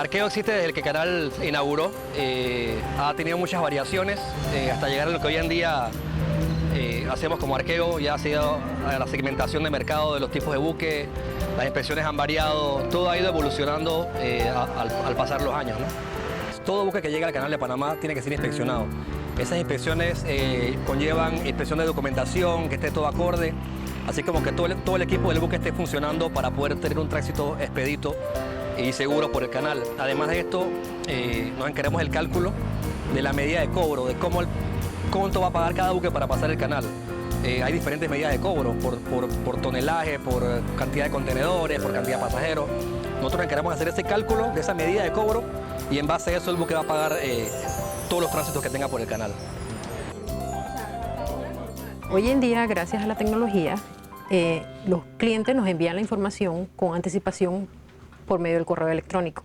arqueo existe desde que el canal se inauguró, ha tenido muchas variaciones hasta llegar a lo que hoy en día hacemos como arqueo. Ya ha sido la segmentación de mercado de los tipos de buque, las inspecciones han variado, todo ha ido evolucionando al pasar los años, ¿no? Todo buque que llega al canal de Panamá tiene que ser inspeccionado. Esas inspecciones conllevan inspección de documentación, que esté todo acorde, así como que todo el equipo del buque esté funcionando para poder tener un tránsito expedito y seguro por el canal. Además de esto, nos encargamos el cálculo de la medida de cobro, de cuánto va a pagar cada buque para pasar el canal. Hay diferentes medidas de cobro, por tonelaje, por cantidad de contenedores, por cantidad de pasajeros. Nosotros nos encargamos de hacer ese cálculo de esa medida de cobro y en base a eso el buque va a pagar todos los tránsitos que tenga por el canal. Hoy en día, gracias a la tecnología, los clientes nos envían la información con anticipación por medio del correo electrónico.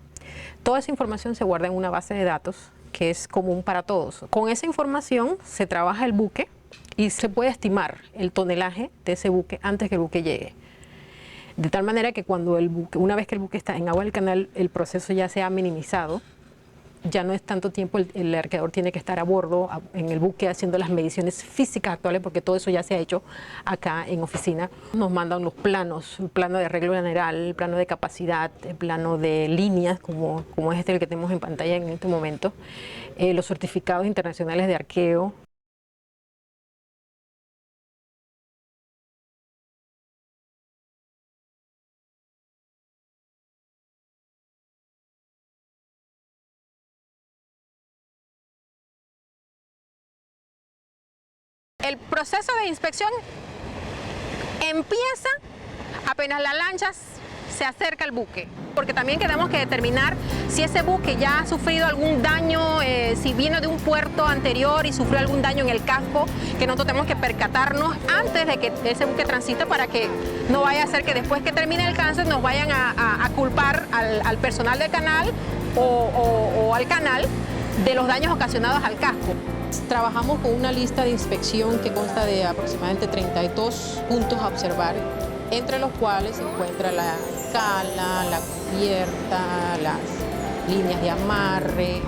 Toda esa información se guarda en una base de datos que es común para todos. Con esa información se trabaja el buque y se puede estimar el tonelaje de ese buque antes que el buque llegue. De tal manera que cuando una vez que el buque está en agua del canal, el proceso ya se ha minimizado. Ya no es tanto tiempo el arqueador tiene que estar a bordo en el buque haciendo las mediciones físicas actuales, porque todo eso ya se ha hecho acá en oficina. Nos mandan los planos, el plano de arreglo general, el plano de capacidad, el plano de líneas, como es el que tenemos en pantalla en este momento, los certificados internacionales de arqueo. El proceso de inspección empieza apenas la lancha se acerca al buque, porque también tenemos que determinar si ese buque ya ha sufrido algún daño, si vino de un puerto anterior y sufrió algún daño en el casco, que nosotros tenemos que percatarnos antes de que ese buque transite para que no vaya a ser que después que termine el cáncer nos vayan a culpar al personal del canal o al canal de los daños ocasionados al casco. Trabajamos con una lista de inspección que consta de aproximadamente 32 puntos a observar, entre los cuales se encuentra la cala, la cubierta, las líneas de amarre,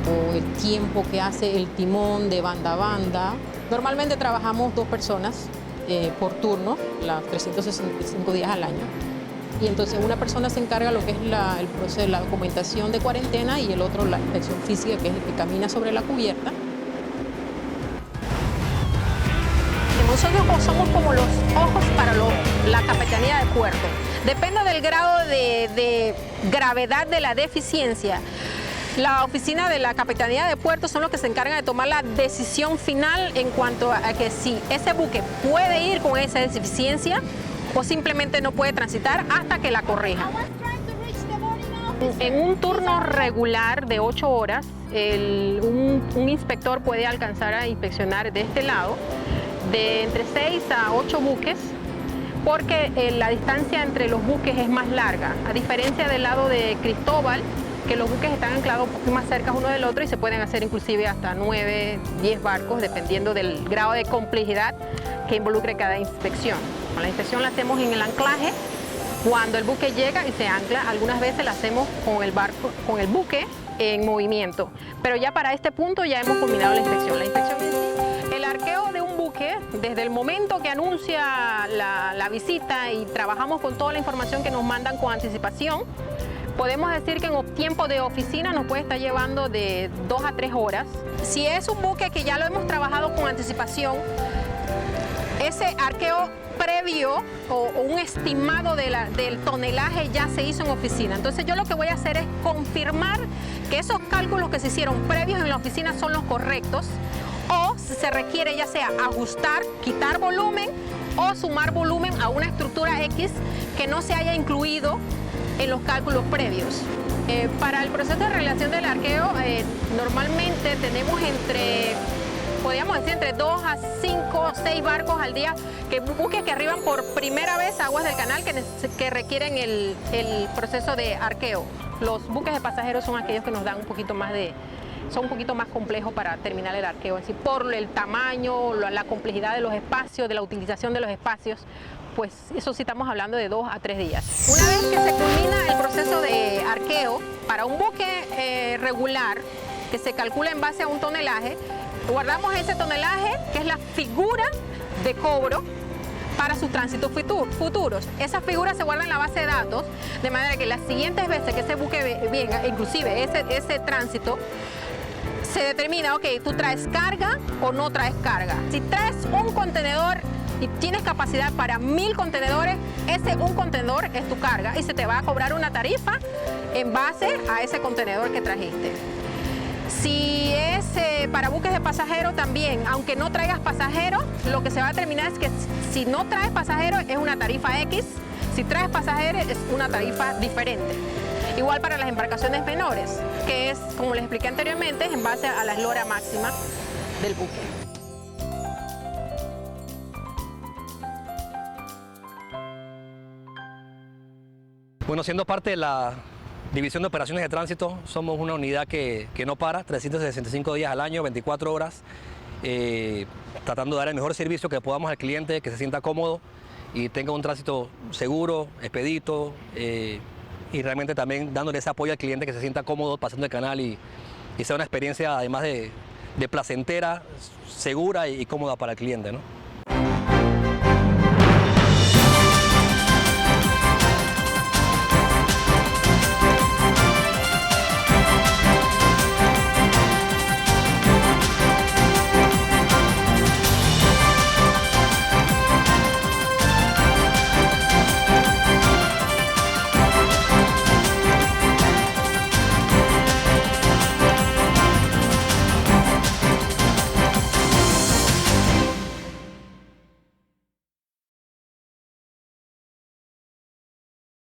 o el tiempo que hace el timón de banda a banda. Normalmente trabajamos 2 personas por turno, los 365 días al año. Y entonces una persona se encarga lo que es el proceso de la documentación de cuarentena y el otro la inspección física, que es el que camina sobre la cubierta. Nosotros somos como los ojos para la Capitanía de Puerto. Depende del grado de gravedad de la deficiencia. La oficina de la Capitanía de Puerto son los que se encargan de tomar la decisión final en cuanto a que si ese buque puede ir con esa deficiencia o simplemente no puede transitar hasta que la corrija. En un turno regular de 8 horas, un inspector puede alcanzar a inspeccionar de este lado de entre 6 a 8 buques, porque la distancia entre los buques es más larga, a diferencia del lado de Cristóbal, que los buques están anclados un poco más cerca uno del otro y se pueden hacer inclusive hasta 9, 10 barcos, dependiendo del grado de complejidad que involucre cada inspección. La inspección la hacemos en el anclaje, cuando el buque llega y se ancla. Algunas veces la hacemos con el buque en movimiento, pero ya para este punto ya hemos culminado la inspección. La inspección en sí, el arqueo de un buque, desde el momento que anuncia la visita y trabajamos con toda la información que nos mandan con anticipación, podemos decir que en tiempo de oficina nos puede estar llevando de 2 a 3 horas. Si es un buque que ya lo hemos trabajado con anticipación, ese arqueo previo o un estimado del tonelaje ya se hizo en oficina. Entonces yo lo que voy a hacer es confirmar que esos cálculos que se hicieron previos en la oficina son los correctos, o si se requiere ya sea ajustar, quitar volumen o sumar volumen a una estructura X que no se haya incluido en los cálculos previos. Para el proceso de realización del arqueo, normalmente tenemos podríamos decir entre 2 a 5, 6 barcos al día, buques que arriban por primera vez a aguas del canal que requieren el proceso de arqueo. Los buques de pasajeros son aquellos que nos dan un poquito más de son un poquito más complejos para terminar el arqueo en sí, por el tamaño, la complejidad de los espacios, de la utilización de los espacios. Pues eso sí estamos hablando de 2 a 3 días. Una vez que se culmina el proceso de arqueo, para un buque regular, que se calcula en base a un tonelaje, guardamos ese tonelaje, que es la figura de cobro para sus tránsitos futuros. Esas figuras se guardan en la base de datos, de manera que las siguientes veces que ese buque venga, inclusive ese tránsito, se determina, ok, tú traes carga o no traes carga. Si traes un contenedor y tienes capacidad para 1000 contenedores, ese un contenedor es tu carga y se te va a cobrar una tarifa en base a ese contenedor que trajiste. Si es para buques de pasajeros también, aunque no traigas pasajeros, lo que se va a determinar es que si no traes pasajeros es una tarifa X, si traes pasajeros es una tarifa diferente. Igual para las embarcaciones menores, que es, como les expliqué anteriormente, en base a la eslora máxima del buque. Bueno, siendo parte de la División de Operaciones de Tránsito, somos una unidad que no para, 365 días al año, 24 horas, tratando de dar el mejor servicio que podamos al cliente, que se sienta cómodo y tenga un tránsito seguro, expedito, y realmente también dándole ese apoyo al cliente, que se sienta cómodo pasando el canal y sea una experiencia además de placentera, segura y cómoda para el cliente, ¿no?